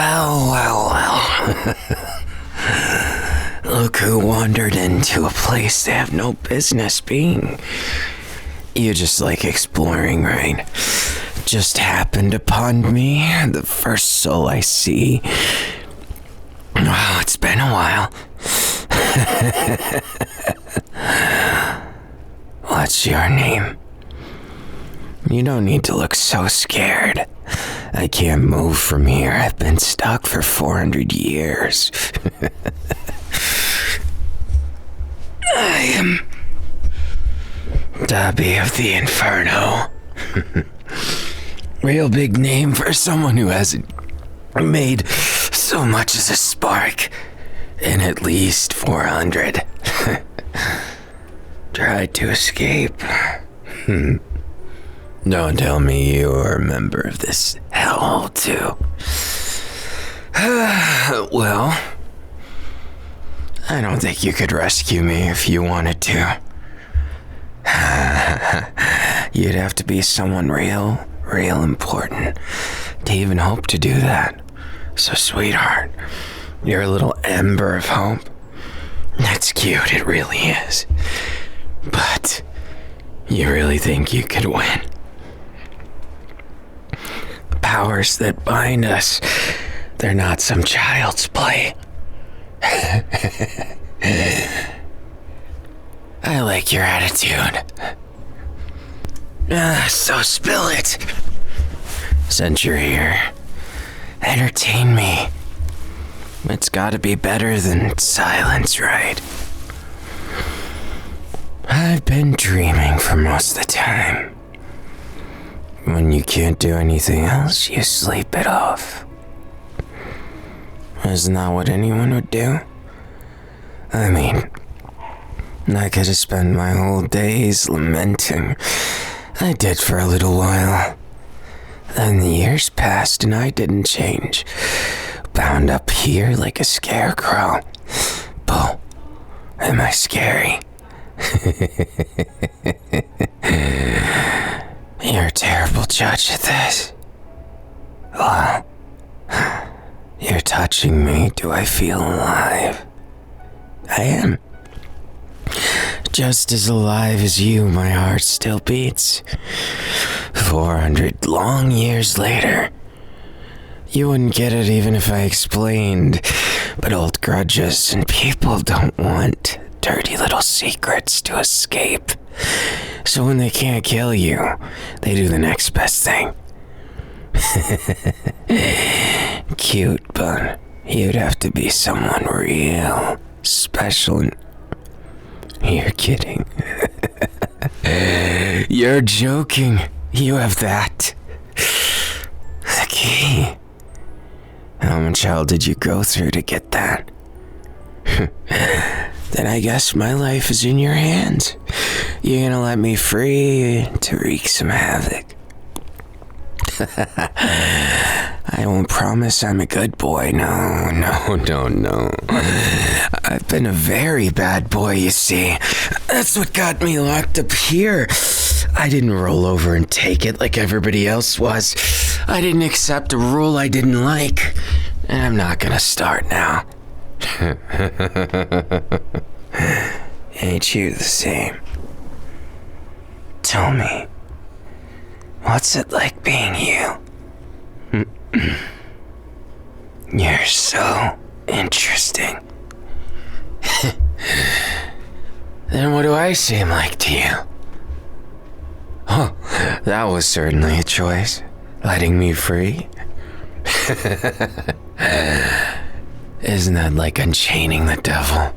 Well. Look who wandered into a place they have no business being. You just like exploring, right? Just happened upon me, the first soul I see. Oh, it's been a while. What's your name? You don't need to look so scared. I can't move from here. I've been stuck for 400 years. I am Dabi of the Inferno. Real big name for someone who hasn't made so much as a spark in at least 400. Tried to escape. Don't tell me you are a member of this hellhole too. Well, I don't think you could rescue me if you wanted to. You'd have to be someone real important to even hope to do that. So, sweetheart, you're a little ember of hope. That's cute, it really is. But you really think you could win? The powers that bind us, they're not some child's play. I like your attitude. So spill it. Since you're here, entertain me. It's gotta be better than silence, right? I've been dreaming for most of the time. When you can't do anything else, you sleep it off. Isn't that what anyone would do? I mean, I could have spent my whole days lamenting. I did for a little while. Then the years passed and I didn't change. Bound up here like a scarecrow. Bull, am I scary? You're a terrible judge at this. Well, you're touching me. Do I feel alive? I am. Just as alive as you, my heart still beats. 400 long years later. You wouldn't get it even if I explained, but old grudges and people don't want dirty little secrets to escape. So when they can't kill you, they do the next best thing. Cute, but you'd have to be someone real special. You're kidding. You're joking. You have that. The key. How much hell did you go through to get that? Then I guess my life is in your hands. You're gonna let me free to wreak some havoc. I won't promise I'm a good boy. No. I've been a very bad boy, you see. That's what got me locked up here. I didn't roll over and take it like everybody else was. I didn't accept a rule I didn't like. And I'm not gonna start now. Ain't you the same? Tell me, what's it like being you? You're so interesting. Then what do I seem like to you? Oh, that was certainly a choice. Letting me free? Isn't that like unchaining the devil?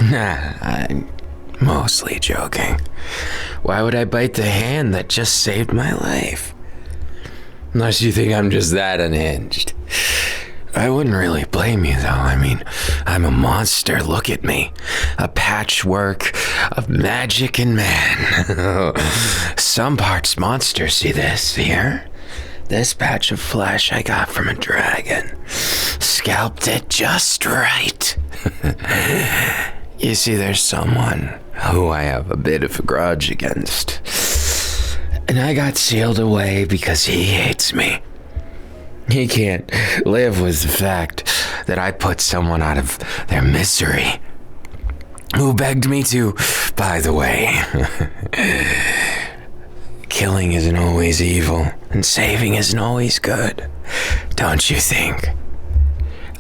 Nah, I'm mostly joking. Why would I bite the hand that just saved my life? Unless you think I'm just that unhinged. I wouldn't really blame you, though. I mean, I'm a monster. Look at me. A patchwork of magic and man. Some parts monster. See this here? This patch of flesh I got from a dragon. Scalped it just right. You see, there's someone who I have a bit of a grudge against. And I got sealed away because he hates me. He can't live with the fact that I put someone out of their misery. Who begged me to, by the way. Killing isn't always evil, and saving isn't always good, don't you think?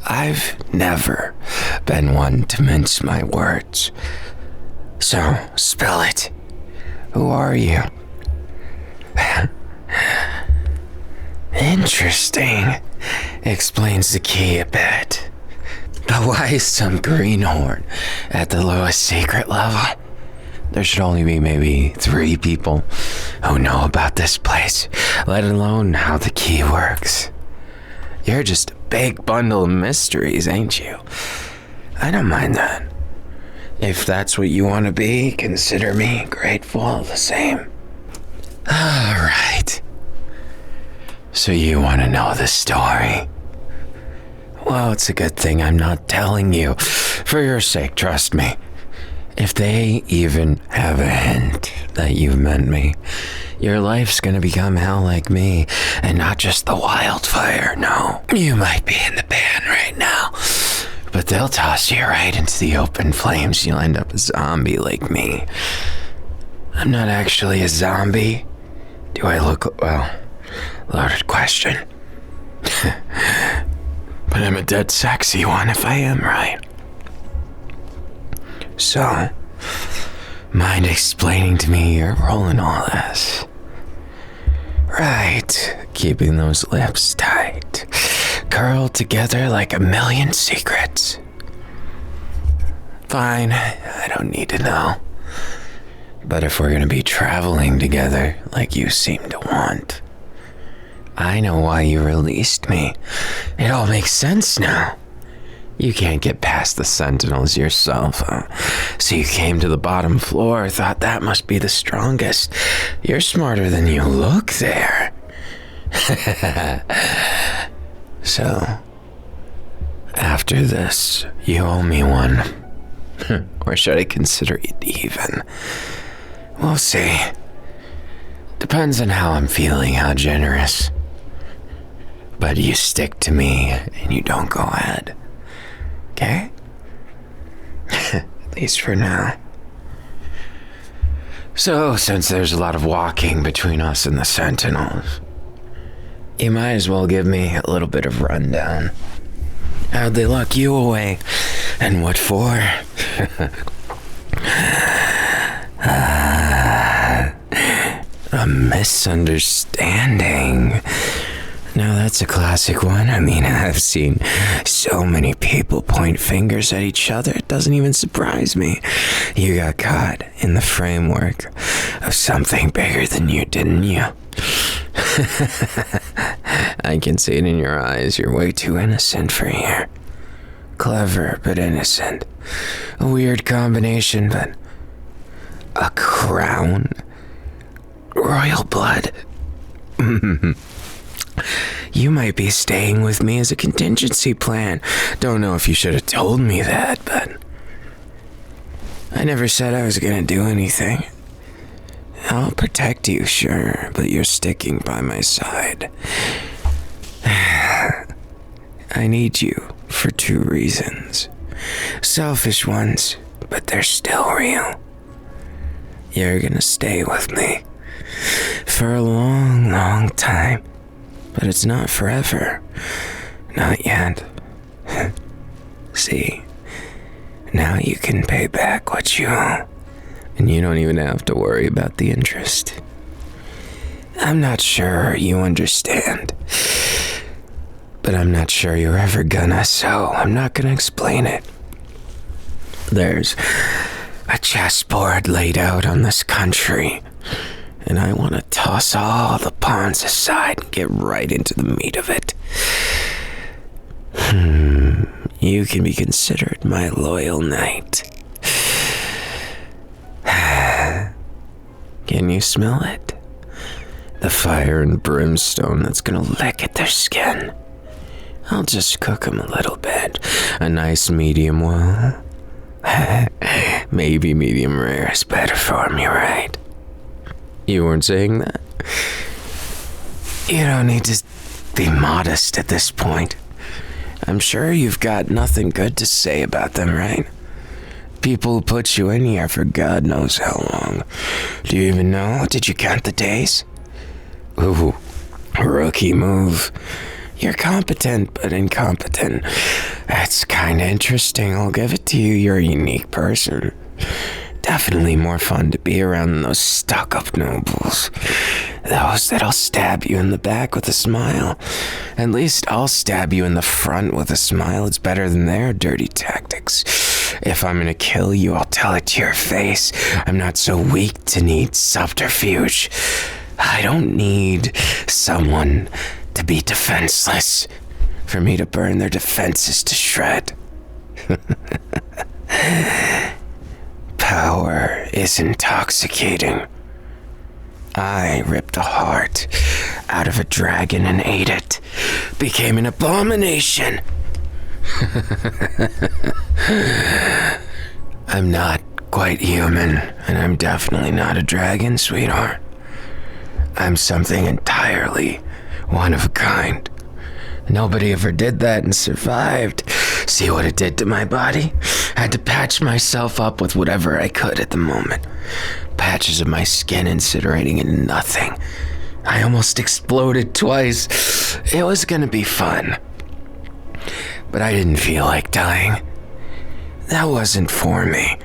I've never been one to mince my words. So, spill it. Who are you? Interesting. Explains the key a bit. But why is some greenhorn at the lowest secret level? There should only be maybe 3 people who know about this place, let alone how the key works. You're just a big bundle of mysteries, ain't you? I don't mind that. If that's what you want to be, consider me grateful all the same. All right. So you want to know the story? Well, it's a good thing I'm not telling you. For your sake, trust me. If they even have a hint that you've meant me, your life's gonna become hell like me, and not just the wildfire, no. You might be in the ban right now, but they'll toss you right into the open flames. You'll end up a zombie like me. I'm not actually a zombie. Do I look, well, loaded question. But I'm a dead sexy one if I am right. So, mind explaining to me your role in all this? Right, keeping those lips tight, curled together like a million secrets. Fine, I don't need to know. But if we're gonna be traveling together like you seem to want, I know why you released me. It all makes sense now. You can't get past the sentinels yourself, huh? So you came to the bottom floor, thought that must be the strongest. You're smarter than you look there. So, after this, you owe me one. Or should I consider it even? We'll see. Depends on how I'm feeling, how generous. But you stick to me, and you don't go ahead. Okay? At least for now. So, since there's a lot of walking between us and the Sentinels, you might as well give me a little bit of rundown. How'd they lock you away? And what for? A misunderstanding. Now that's a classic one. I mean, I've seen so many people point fingers at each other, it doesn't even surprise me. You got caught in the framework of something bigger than you, didn't you? I can see it in your eyes. You're way too innocent for here. Clever, but innocent. A weird combination, but a crown? Royal blood? You might be staying with me as a contingency plan. Don't know if you should have told me that, but I never said I was gonna do anything. I'll protect you, sure, but you're sticking by my side. I need you for 2 reasons. Selfish ones, but they're still real. You're gonna stay with me for a long, long time. But it's not forever. Not yet. See, now you can pay back what you owe. And you don't even have to worry about the interest. I'm not sure you understand. But I'm not sure you're ever gonna, so I'm not gonna explain it. There's a chessboard laid out on this country. And I want to toss all the pawns aside and get right into the meat of it. You can be considered my loyal knight. Can you smell it? The fire and brimstone that's gonna lick at their skin. I'll just cook them a little bit. A nice medium well. Maybe medium rare is better for me, right? You weren't saying that? You don't need to be modest at this point. I'm sure you've got nothing good to say about them, right? People who put you in here for God knows how long. Do you even know? Did you count the days? Ooh, rookie move. You're competent, but incompetent. That's kinda interesting, I'll give it to you. You're a unique person. Definitely more fun to be around than those stuck-up nobles. Those that'll stab you in the back with a smile. At least I'll stab you in the front with a smile. It's better than their dirty tactics. If I'm gonna kill you, I'll tell it to your face. I'm not so weak to need subterfuge. I don't need someone to be defenseless, for me to burn their defenses to shred. Power is intoxicating. I ripped a heart out of a dragon and ate it. Became an abomination. I'm not quite human, and I'm definitely not a dragon, sweetheart. I'm something entirely one of a kind. Nobody ever did that and survived. See what it did to my body? Had to patch myself up with whatever I could at the moment. Patches of my skin incinerating into nothing. I almost exploded twice. It was gonna be fun. But I didn't feel like dying. That wasn't for me.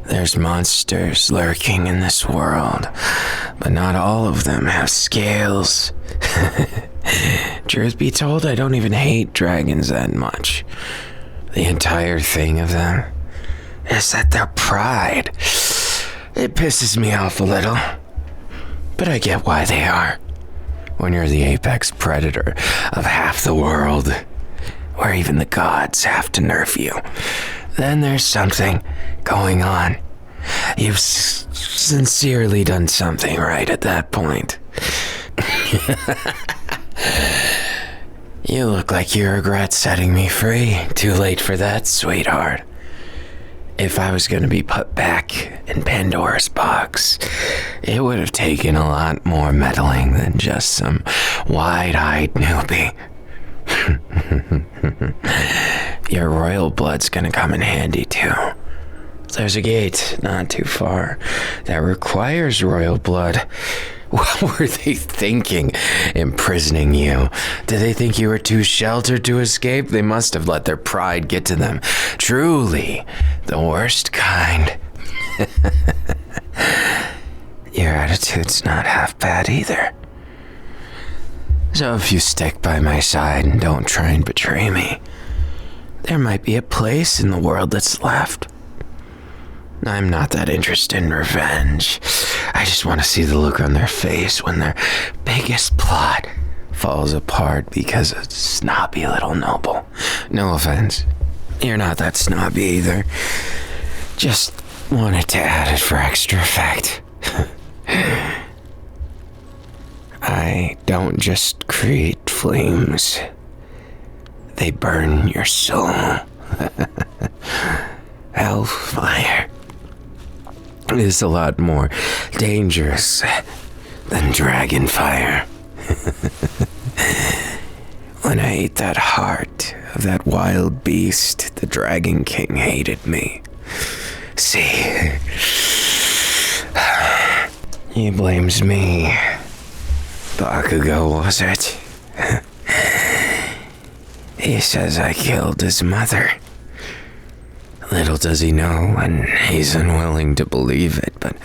There's monsters lurking in this world, but not all of them have scales. Truth be told, I don't even hate dragons that much. The entire thing of them is that their pride. It pisses me off a little, but I get why they are. When you're the apex predator of half the world, where even the gods have to nerf you, then there's something going on. You've sincerely done something right at that point. You look like you regret setting me free. Too late for that, sweetheart. If I was going to be put back in Pandora's box, it would have taken a lot more meddling than just some wide-eyed newbie. Your royal blood's gonna come in handy too. There's a gate not too far that requires royal blood. What were they thinking, imprisoning you? Did they think you were too sheltered to escape? They must have let their pride get to them. Truly, the worst kind. Your attitude's not half bad either. So if you stick by my side and don't try and betray me, there might be a place in the world that's left. I'm not that interested in revenge. I just want to see the look on their face when their biggest plot falls apart because of a snobby little noble. No offense. You're not that snobby either. Just wanted to add it for extra effect. I don't just create flames. They burn your soul. Hellfire is a lot more dangerous than dragon fire. When I ate that heart of that wild beast, the Dragon King hated me. See, he blames me. Bakugo, was it? He says I killed his mother. Little does he know, and he's unwilling to believe it, but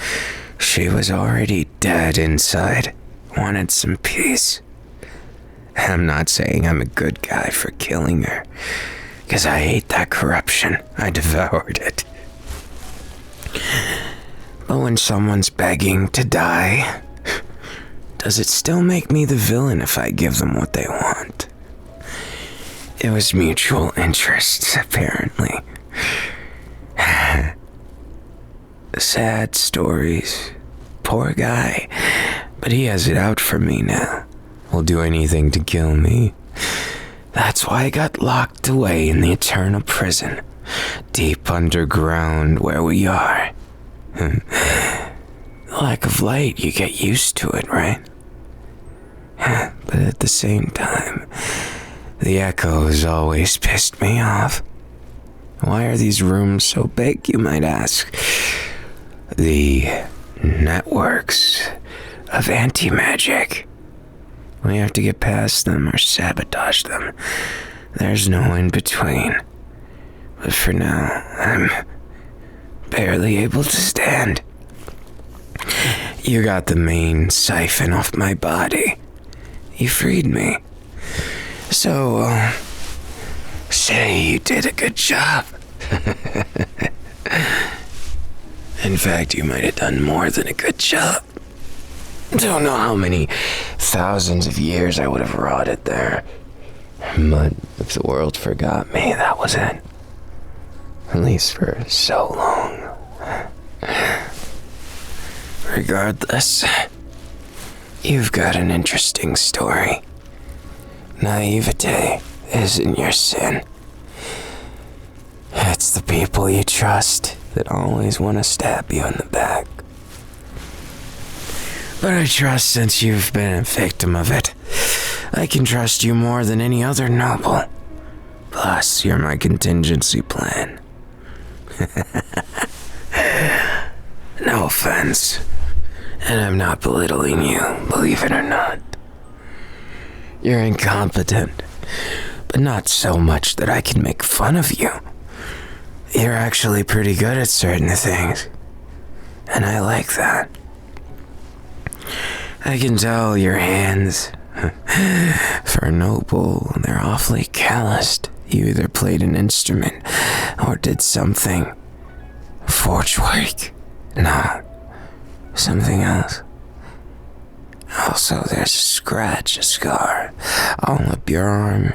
she was already dead inside. Wanted some peace. I'm not saying I'm a good guy for killing her, because I hate that corruption. I devoured it. But when someone's begging to die, does it still make me the villain if I give them what they want? It was mutual interests, apparently. Sad stories. Poor guy. But he has it out for me now. Will do anything to kill me. That's why I got locked away in the eternal prison. Deep underground where we are. Lack of light, you get used to it, right? But at the same time, the echoes always pissed me off. Why are these rooms so big, you might ask? The networks of anti-magic. We have to get past them or sabotage them. There's no in between. But for now, I'm barely able to stand. You got the main siphon off my body. You freed me. So, say you did a good job. In fact, you might have done more than a good job. Don't know how many thousands of years I would have rotted there. But if the world forgot me, that was it. At least for so long. Regardless, you've got an interesting story. Naivete isn't your sin. It's the people you trust that always want to stab you in the back. But I trust since you've been a victim of it, I can trust you more than any other noble. Plus, you're my contingency plan. No offense. And I'm not belittling you, believe it or not. You're incompetent, but not so much that I can make fun of you. You're actually pretty good at certain things, and I like that. I can tell your hands, for a noble, they're awfully calloused. You either played an instrument or did something. Forge work. No, something else. Also, there's a scratch, a scar, on up your arm.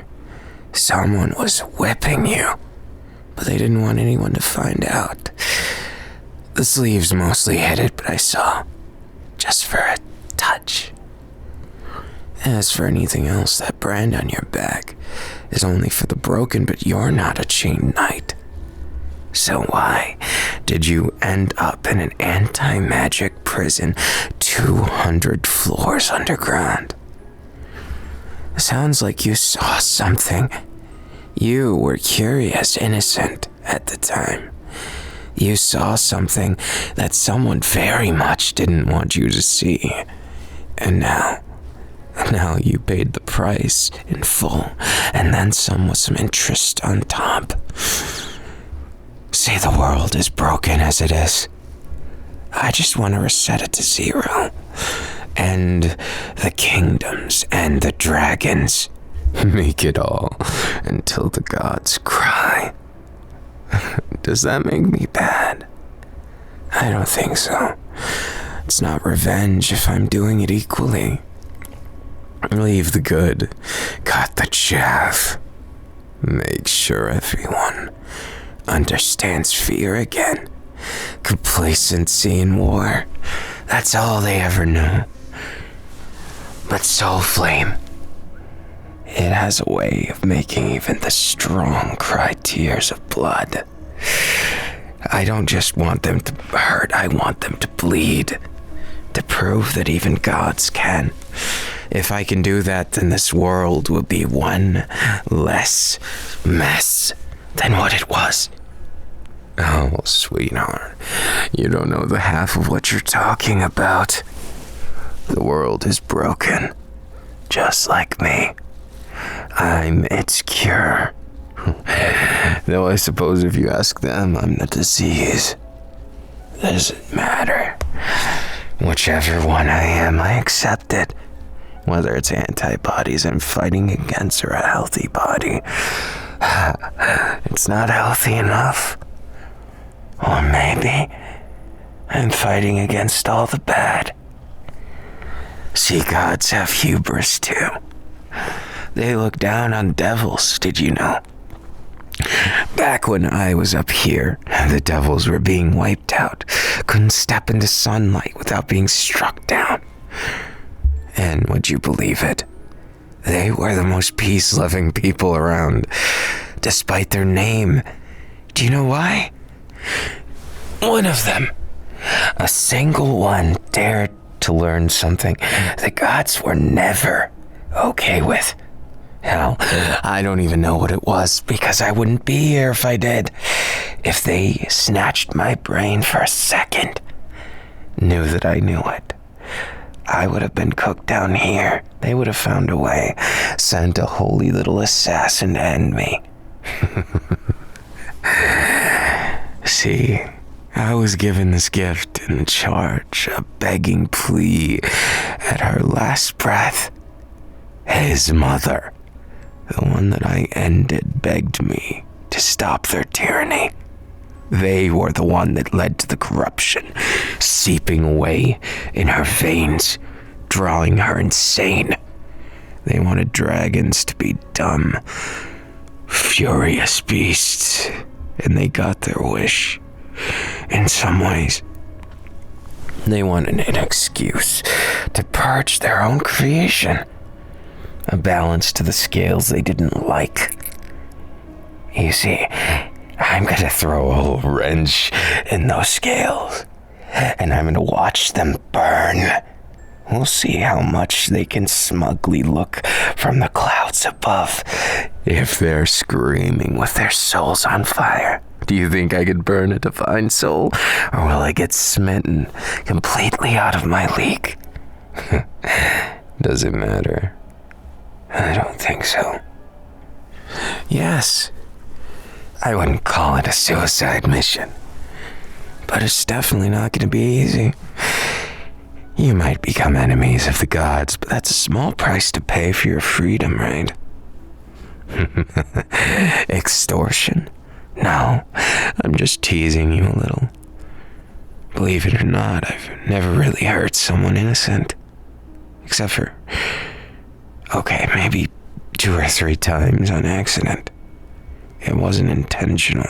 Someone was whipping you, but they didn't want anyone to find out. The sleeves mostly hid it, but I saw, just for a touch. As for anything else, that brand on your back is only for the broken, but you're not a chained knight. So why did you end up in an anti-magic prison 200 floors underground? Sounds like you saw something. You were curious, innocent at the time. You saw something that someone very much didn't want you to see. And now you paid the price in full, and then some with some interest on top. Say the world is broken as it is. I just want to reset it to 0. And the kingdoms and the dragons. Make it all until the gods cry. Does that make me bad? I don't think so. It's not revenge if I'm doing it equally. Leave the good, cut the chaff. Make sure everyone understands fear again. Complacency in war. That's all they ever knew. But Soul Flame, it has a way of making even the strong cry tears of blood. I don't just want them to hurt, I want them to bleed. To prove that even gods can. If I can do that, then this world will be one less mess than what it was. Oh, sweetheart, you don't know the half of what you're talking about. The world is broken, just like me. I'm its cure. Though I suppose if you ask them, I'm the disease. Doesn't matter. Whichever one I am, I accept it. Whether it's antibodies I'm fighting against or a healthy body. It's not healthy enough. Or maybe I'm fighting against all the bad. See, gods have hubris too. They look down on devils, did you know? Back when I was up here, the devils were being wiped out. Couldn't step into sunlight without being struck down. And would you believe it? They were the most peace-loving people around, despite their name. Do you know why? One of them, a single one, dared to learn something the gods were never okay with. Hell, I don't even know what it was, because I wouldn't be here if I did. If they snatched my brain for a second, knew that I knew it, I would have been cooked down here. They would have found a way, sent a holy little assassin to end me. See, I was given this gift in charge, a begging plea at her last breath. His mother, the one that I ended, begged me to stop their tyranny. They were the one that led to the corruption, seeping away in her veins, drawing her insane. They wanted dragons to be dumb, furious beasts, and they got their wish. In some ways, they wanted an excuse to purge their own creation, a balance to the scales they didn't like. You see, I'm gonna throw a whole wrench in those scales, and I'm gonna watch them burn. We'll see how much they can smugly look from the clouds above if they're screaming with their souls on fire. Do you think I could burn a divine soul, or will I get smitten completely out of my league? Does it matter? I don't think so. Yes, I wouldn't call it a suicide mission, but it's definitely not going to be easy. You might become enemies of the gods, but that's a small price to pay for your freedom, right? Extortion? No, I'm just teasing you a little. Believe it or not, I've never really hurt someone innocent. Except for, okay, maybe 2 or 3 times on accident. It wasn't intentional.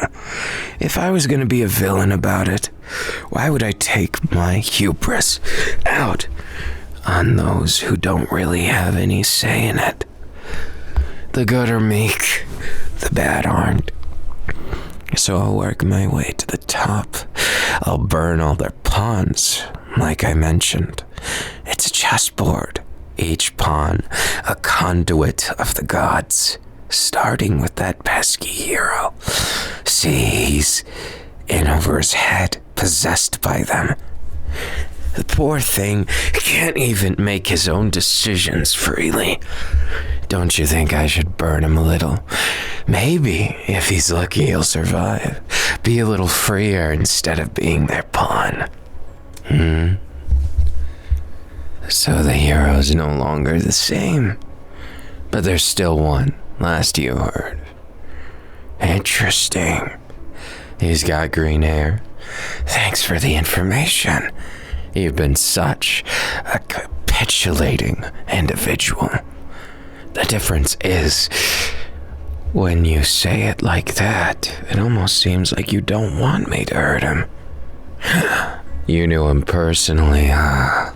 If I was gonna be a villain about it, why would I take my hubris out on those who don't really have any say in it? The good are meek, the bad aren't. So I'll work my way to the top. I'll burn all their pawns, like I mentioned. It's a chessboard, each pawn a conduit of the gods, starting with that pesky hero. See, he's in over his head, possessed by them. The poor thing can't even make his own decisions freely. Don't you think I should burn him a little? Maybe, if he's lucky, he'll survive. Be a little freer instead of being their pawn. So the hero's no longer the same. But there's still one, last you heard. Interesting. He's got green hair. Thanks for the information. You've been such a capitulating individual. The difference is, when you say it like that, it almost seems like you don't want me to hurt him. You knew him personally, huh?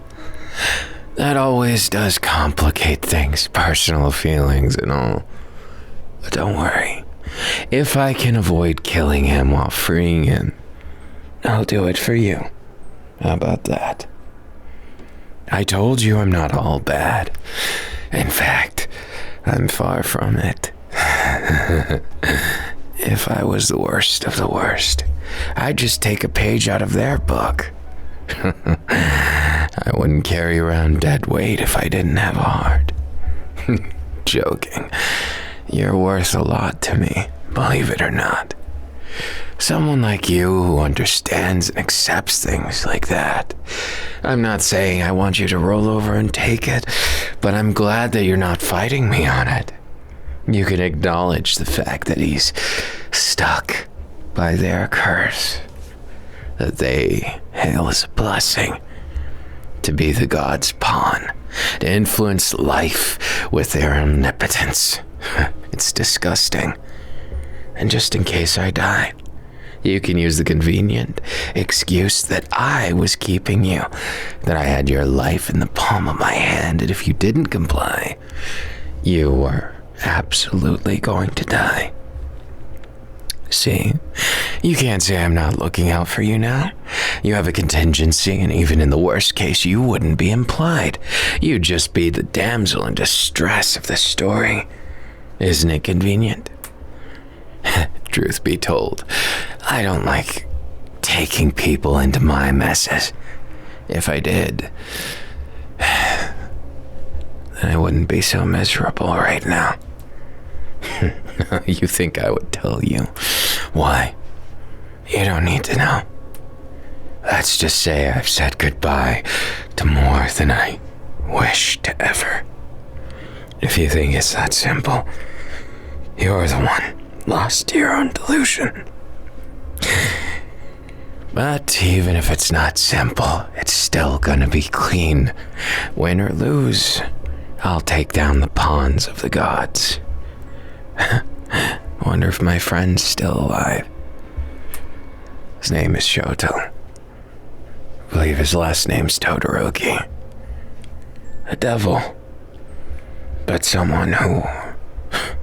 That always does complicate things, personal feelings and all. But don't worry. If I can avoid killing him while freeing him, I'll do it for you. How about that? I told you I'm not all bad. In fact, I'm far from it. If I was the worst of the worst, I'd just take a page out of their book. I wouldn't carry around dead weight if I didn't have a heart. Joking. You're worth a lot to me, believe it or not. Someone like you who understands and accepts things like that. I'm not saying I want you to roll over and take it, but I'm glad that you're not fighting me on it. You can acknowledge the fact that he's stuck by their curse, that they hail as a blessing, to be the god's pawn, to influence life with their omnipotence. It's disgusting. And just in case I die, you can use the convenient excuse that I was keeping you, that I had your life in the palm of my hand, and if you didn't comply, you were absolutely going to die. See, you can't say I'm not looking out for you now. You have a contingency, and even in the worst case, you wouldn't be implied. You'd just be the damsel in distress of the story. Isn't it convenient? Truth be told, I don't like taking people into my messes. If I did, then I wouldn't be so miserable right now. You think I would tell you? Why? You don't need to know. Let's just say I've said goodbye to more than I wish to ever. If you think it's that simple, you're the one lost to your own delusion. But even if it's not simple, it's still gonna be clean. Win or lose, I'll take down the pawns of the gods. Wonder if my friend's still alive. His name is Shoto. I believe his last name's Todoroki. A devil, but someone who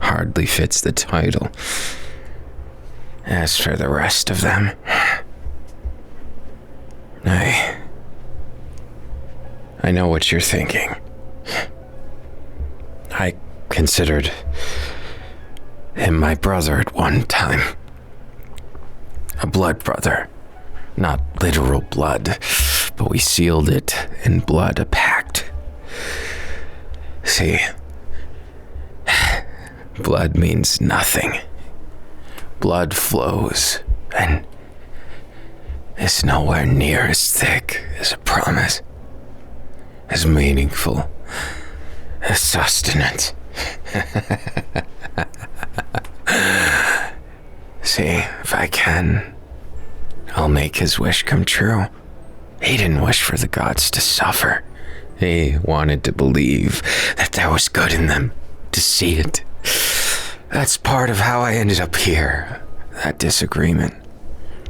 hardly fits the title. As for the rest of them, I know what you're thinking. I considered him my brother at one time. A blood brother. Not literal blood, but we sealed it in blood, a pact. See, blood means nothing. Blood flows, and it's nowhere near as thick as a promise, as meaningful as sustenance. See, if I can, I'll make his wish come true. He didn't wish for the gods to suffer. He wanted to believe that there was good in them, to see it. That's part of how I ended up here, that disagreement.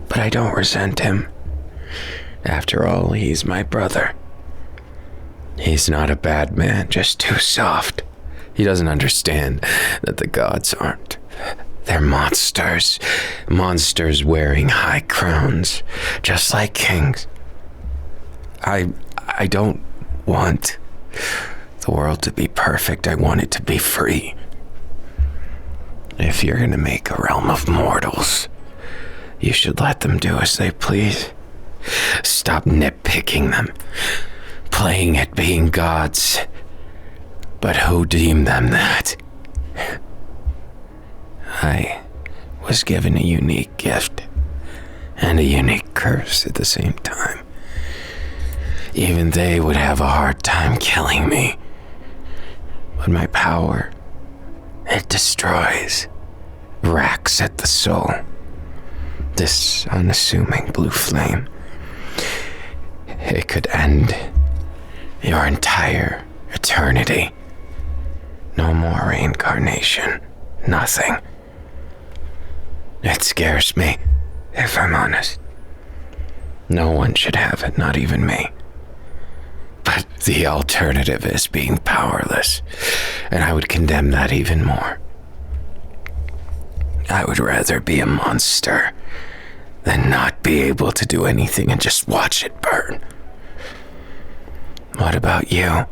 But I don't resent him. After all, he's my brother. He's not a bad man, just too soft. He doesn't understand that the gods aren't. They're monsters. Monsters wearing high crowns, just like kings. I don't want the world to be perfect. I want it to be free. If you're gonna make a realm of mortals, you should let them do as they please. Stop nitpicking them, playing at being gods. But who deemed them that? I was given a unique gift and a unique curse at the same time. Even they would have a hard time killing me. But my power, it destroys, racks at the soul. This unassuming blue flame, it could end your entire eternity. No more reincarnation, nothing. It scares me, if I'm honest. No one should have it, not even me. But the alternative is being powerless, and I would condemn that even more. I would rather be a monster than not be able to do anything and just watch it burn. What about you?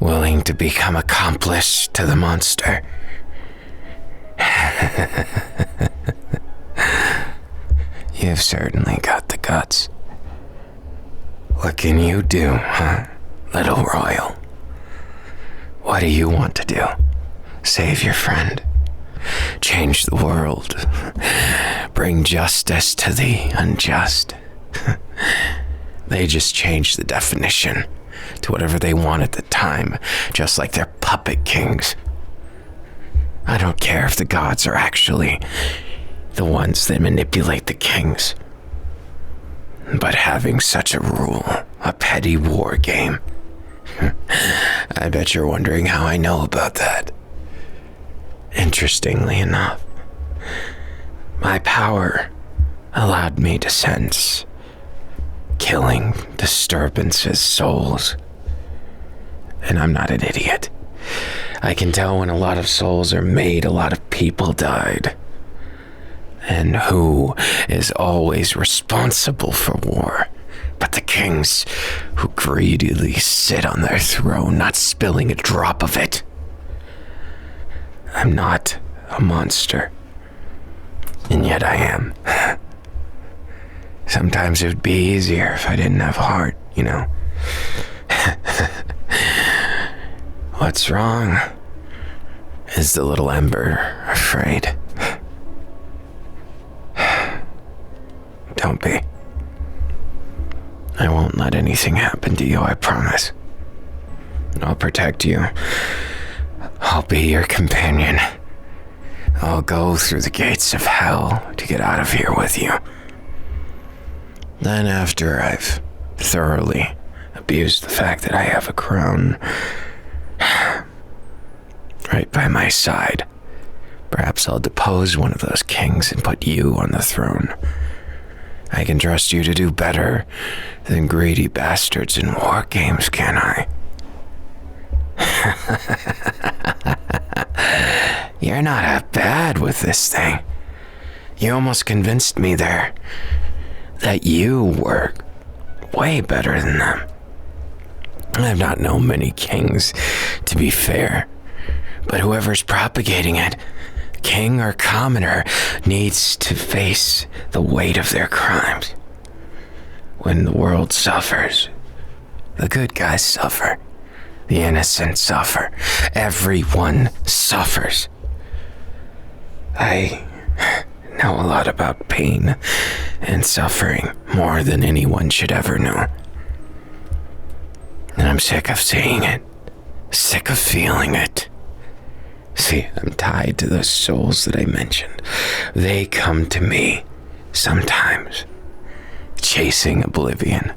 Willing to become accomplice to the monster? You've certainly got the guts. What can you do, huh, little royal? What do you want to do? Save your friend? Change the world? Bring justice to the unjust? They just change the definition to whatever they want at the time, just like they're puppet kings. I don't care if the gods are actually the ones that manipulate the kings. But having such a rule, a petty war game, I bet you're wondering how I know about that. Interestingly enough, my power allowed me to sense killing disturbances, souls. And I'm not an idiot. I can tell when a lot of souls are made, a lot of people died. And who is always responsible for war but the kings who greedily sit on their throne, not spilling a drop of it? I'm not a monster, and yet I am. Sometimes it would be easier if I didn't have a heart, you know? What's wrong? Is the little ember afraid? Don't be. I won't let anything happen to you, I promise. I'll protect you. I'll be your companion. I'll go through the gates of hell to get out of here with you. Then after I've thoroughly abused the fact that I have a crown right by my side, perhaps I'll depose one of those kings and put you on the throne. I can trust you to do better than greedy bastards in war games, can I? You're not bad with this thing. You almost convinced me there that you were way better than them. I've not known many kings, to be fair, but whoever's propagating it, king or commoner, needs to face the weight of their crimes. When the world suffers, the good guys suffer, the innocent suffer, everyone suffers. I know a lot about pain and suffering, more than anyone should ever know. And I'm sick of seeing it, sick of feeling it. See, I'm tied to those souls that I mentioned. They come to me sometimes, chasing oblivion.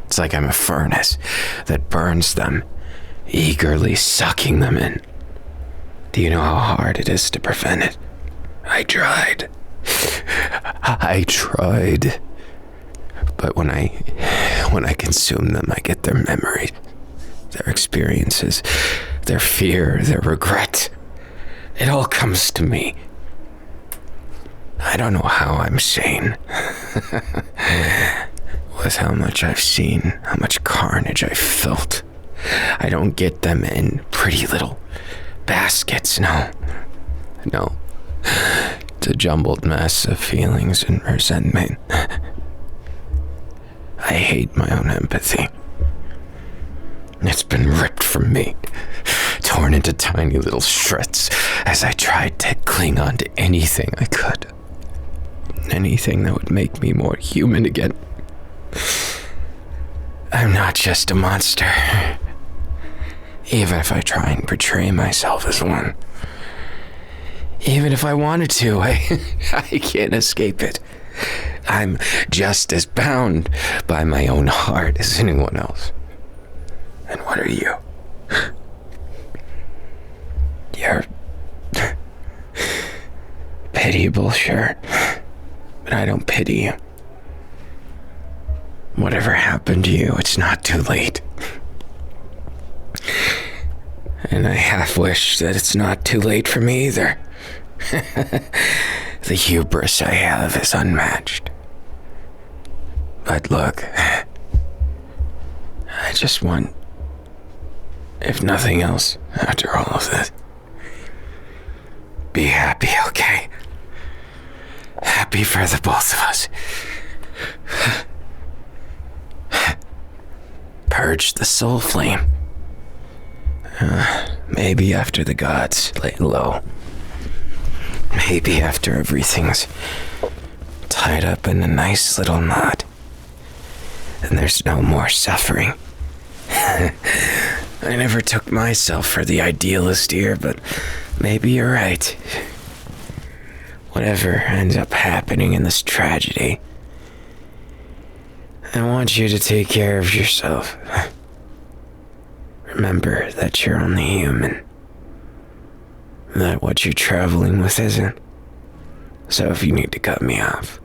It's like I'm a furnace that burns them, eagerly sucking them in. Do you know how hard it is to prevent it? I tried. But when I consume them, I get their memories, their experiences, their fear, their regret. It all comes to me. I don't know how I'm sane. With how much I've seen, how much carnage I've felt. I don't get them in pretty little baskets, no. No. It's a jumbled mess of feelings and resentment. I hate my own empathy. It's been ripped from me, torn into tiny little shreds as I tried to cling on to anything I could. Anything that would make me more human again. I'm not just a monster. Even if I try and portray myself as one. Even if I wanted to, I can't escape it. I'm just as bound by my own heart as anyone else. And what are you? You're pitiable, sure, but I don't pity you. Whatever happened to you, it's not too late. And I half wish that it's not too late for me either. The hubris I have is unmatched. But look, I just want, if nothing else, after all of this, be happy, okay? Happy for the both of us. Purge the soul flame. Maybe after the gods lay low. Maybe after everything's tied up in a nice little knot. And there's no more suffering. I never took myself for the idealist here, but maybe you're right. Whatever ends up happening in this tragedy, I want you to take care of yourself. Remember that you're only human. That what you're traveling with isn't. So if you need to cut me off,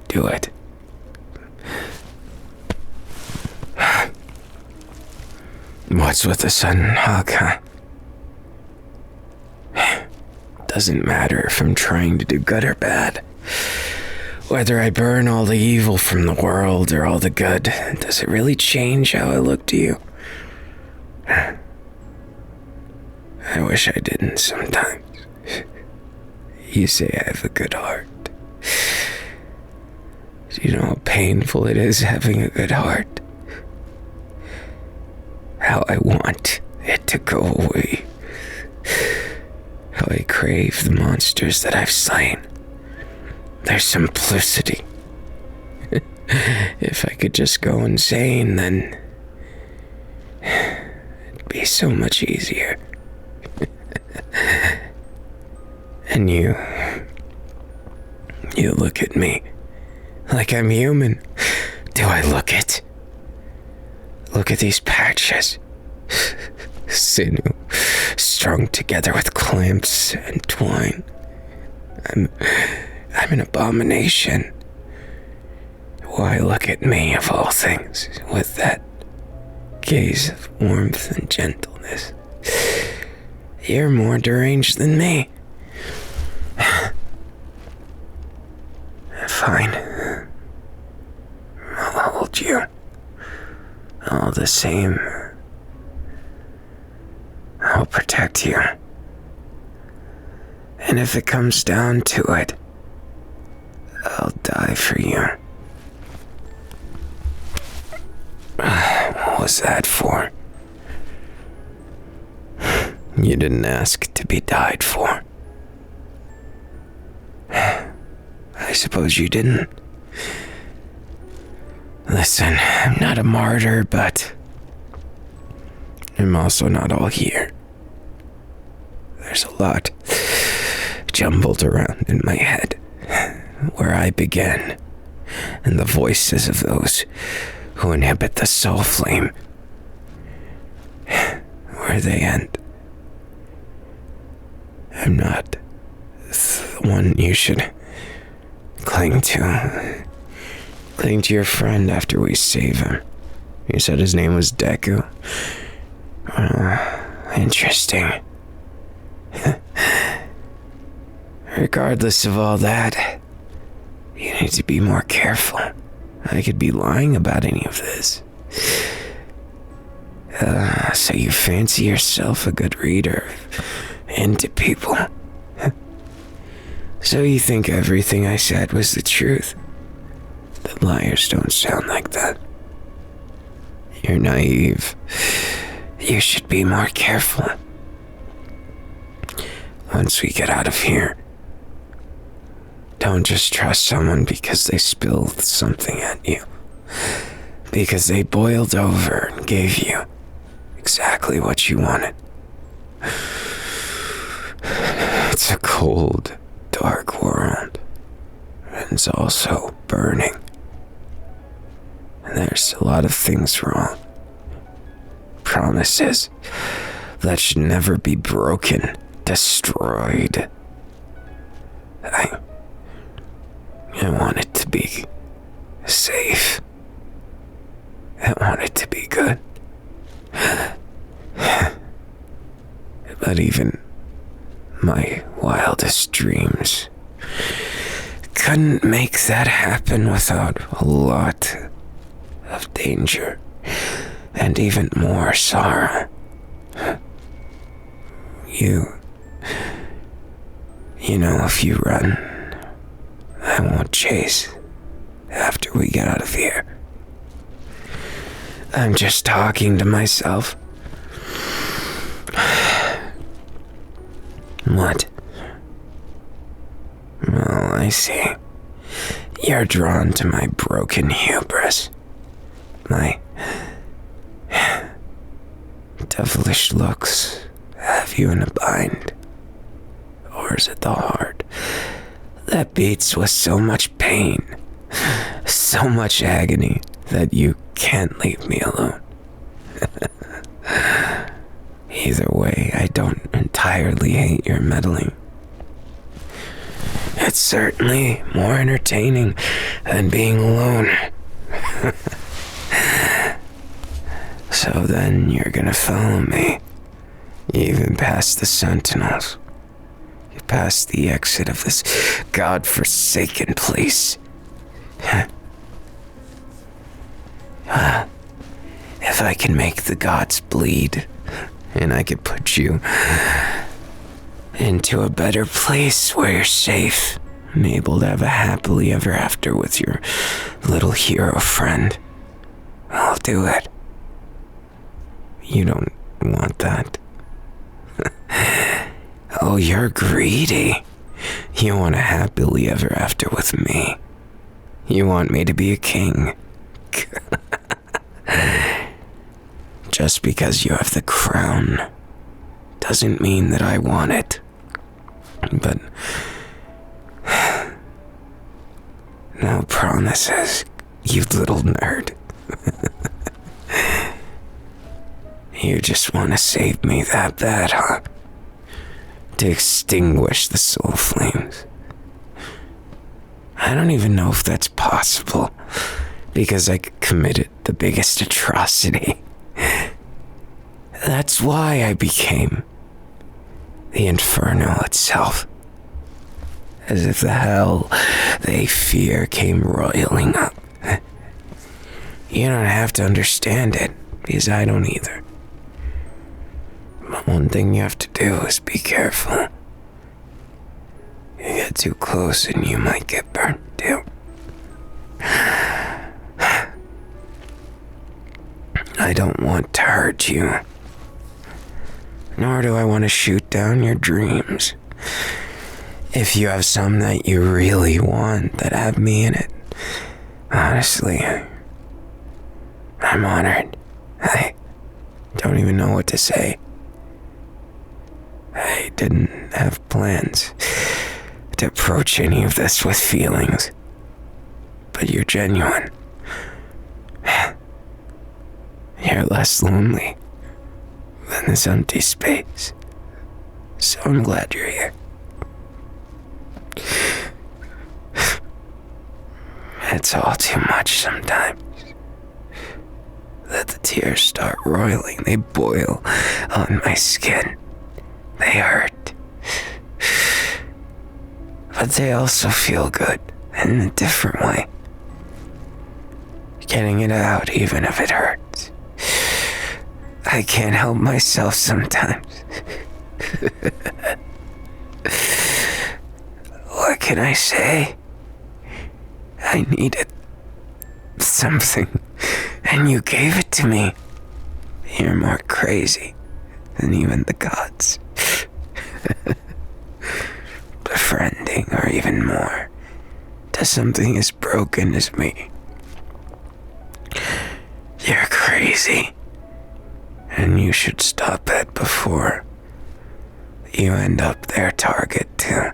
do it. What's with the sudden hug, huh? Doesn't matter if I'm trying to do good or bad. Whether I burn all the evil from the world or all the good, does it really change how I look to you? I wish I didn't sometimes. You say I have a good heart. Do you know how painful it is having a good heart? How I want it to go away. How I crave the monsters that I've slain. Their simplicity. If I could just go insane, then it'd be so much easier. And you look at me like I'm human. Do I look it? Look at these patches. Sinew, strung together with clamps and twine. I'm an abomination. Why look at me, of all things, with that gaze of warmth and gentleness? You're more deranged than me. Fine. I'll hold you. All the same, I'll protect you. And if it comes down to it, I'll die for you. What was that for? You didn't ask to be died for. I suppose you didn't. Listen, I'm not a martyr, but I'm also not all here. There's a lot jumbled around in my head, where I begin, and the voices of those who inhabit the soul flame, where they end. I'm not the one you should cling to. Cling to your friend after we save him. You said his name was Deku. Interesting. Regardless of all that, you need to be more careful. I could be lying about any of this. So you fancy yourself a good reader into people. So you think everything I said was the truth. But liars don't sound like that. You're naive. You should be more careful. Once we get out of here, don't just trust someone because they spilled something at you. Because they boiled over and gave you exactly what you wanted. It's a cold, dark world. And it's also burning. And there's a lot of things wrong. Promises that should never be broken, destroyed. I want it to be safe. I want it to be good. But even my wildest dreams couldn't make that happen without a lot of danger and even more sorrow. You know, if you run, I won't chase after we get out of here. I'm just talking to myself. What? Oh, I see. You're drawn to my broken hubris. My devilish looks have you in a bind. Or is it the heart that beats with so much pain, so much agony, that you can't leave me alone? Either way, I don't entirely hate your meddling. It's certainly more entertaining than being alone. So then you're gonna follow me, even past the sentinels. You past the exit of this godforsaken place. If I can make the gods bleed, and I could put you into a better place where you're safe and able to have a happily ever after with your little hero friend, I'll do it. You don't want that. Oh, you're greedy. You want a happily ever after with me. You want me to be a king. Just because you have the crown doesn't mean that I want it. But no promises, you little nerd. You just want to save me that bad, huh? To extinguish the soul flames. I don't even know if that's possible, because I committed the biggest atrocity. That's why I became the Inferno itself. As if the hell they fear came roiling up. You don't have to understand it, because I don't either. But one thing you have to do is be careful. You get too close and you might get burnt too. I don't want to hurt you. Nor do I want to shoot down your dreams. If you have some that you really want that have me in it, honestly, I'm honored. I don't even know what to say. I didn't have plans to approach any of this with feelings. But you're genuine. You're less lonely than this empty space. So I'm glad you're here. It's all too much sometimes. That the tears start roiling, they boil on my skin. They hurt. But they also feel good in a different way. Getting it out even if it hurts. I can't help myself sometimes. What can I say? I needed something, and you gave it to me. You're more crazy than even the gods. Befriending, or even more, to something as broken as me. You're crazy, and you should stop it before you end up their target too.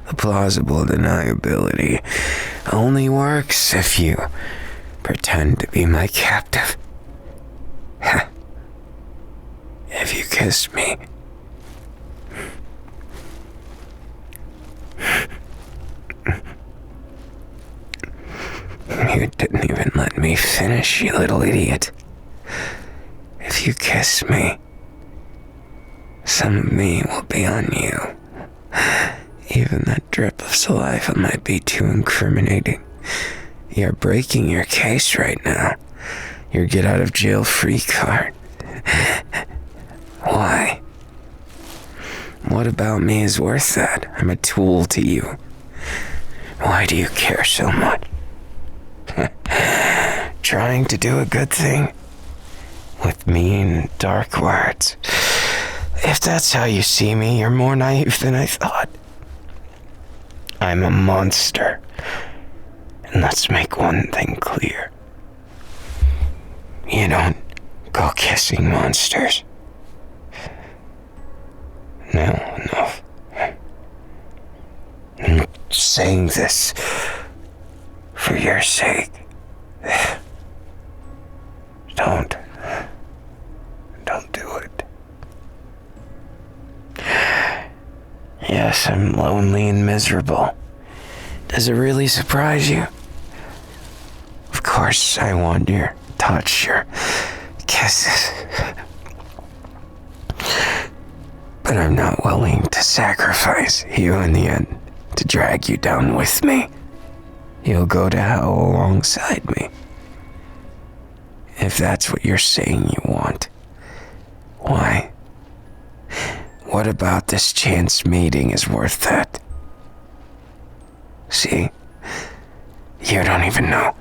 The plausible deniability only works if you pretend to be my captive. If you kiss me, you didn't even let me finish, you little idiot. If you kiss me, some of me will be on you. Even that drip of saliva might be too incriminating. You're breaking your case right now. Your get out of jail free card. Why? What about me is worth that? I'm a tool to you. Why do you care so much? Trying to do a good thing? With mean, dark words. If that's how you see me, you're more naive than I thought. I'm a monster. And let's make one thing clear. You don't go kissing monsters. No. I'm saying this for your sake. Don't do it. Yes, I'm lonely and miserable. Does it really surprise you? Of course, I want your touch, your kisses. But I'm not willing to sacrifice you in the end to drag you down with me. You'll go to hell alongside me. If that's what you're saying you want. Why? What about this chance mating is worth that? See? You don't even know.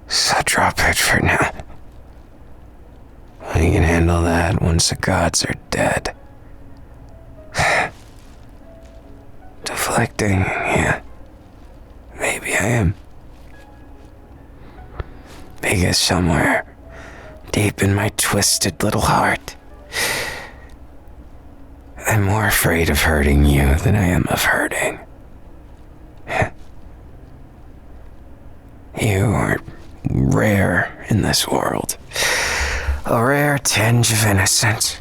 So drop it for now. We can handle that once the gods are dead. Deflecting, yeah. Maybe I am. Because somewhere, deep in my twisted little heart, I'm more afraid of hurting you than I am of hurting. You are rare in this world. A rare tinge of innocence.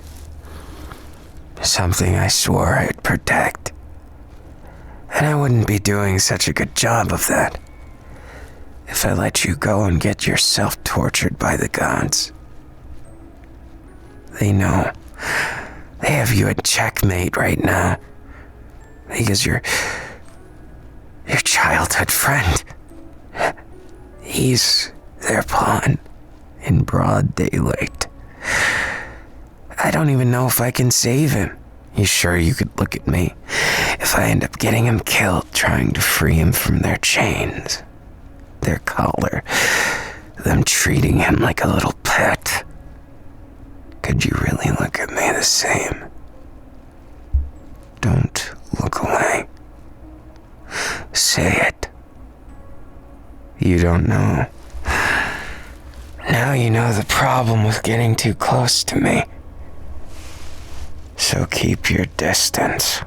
Something I swore I'd protect. And I wouldn't be doing such a good job of that if I let you go and get yourself tortured by the gods. They know. They have you at checkmate right now. Because your childhood friend, he's their pawn in broad daylight. I don't even know if I can save him. You sure you could look at me if I end up getting him killed trying to free him from their chains, their collar, them treating him like a little pet? Could you really look at me the same? Don't look away. Say it. You don't know. Now you know the problem with getting too close to me. So keep your distance.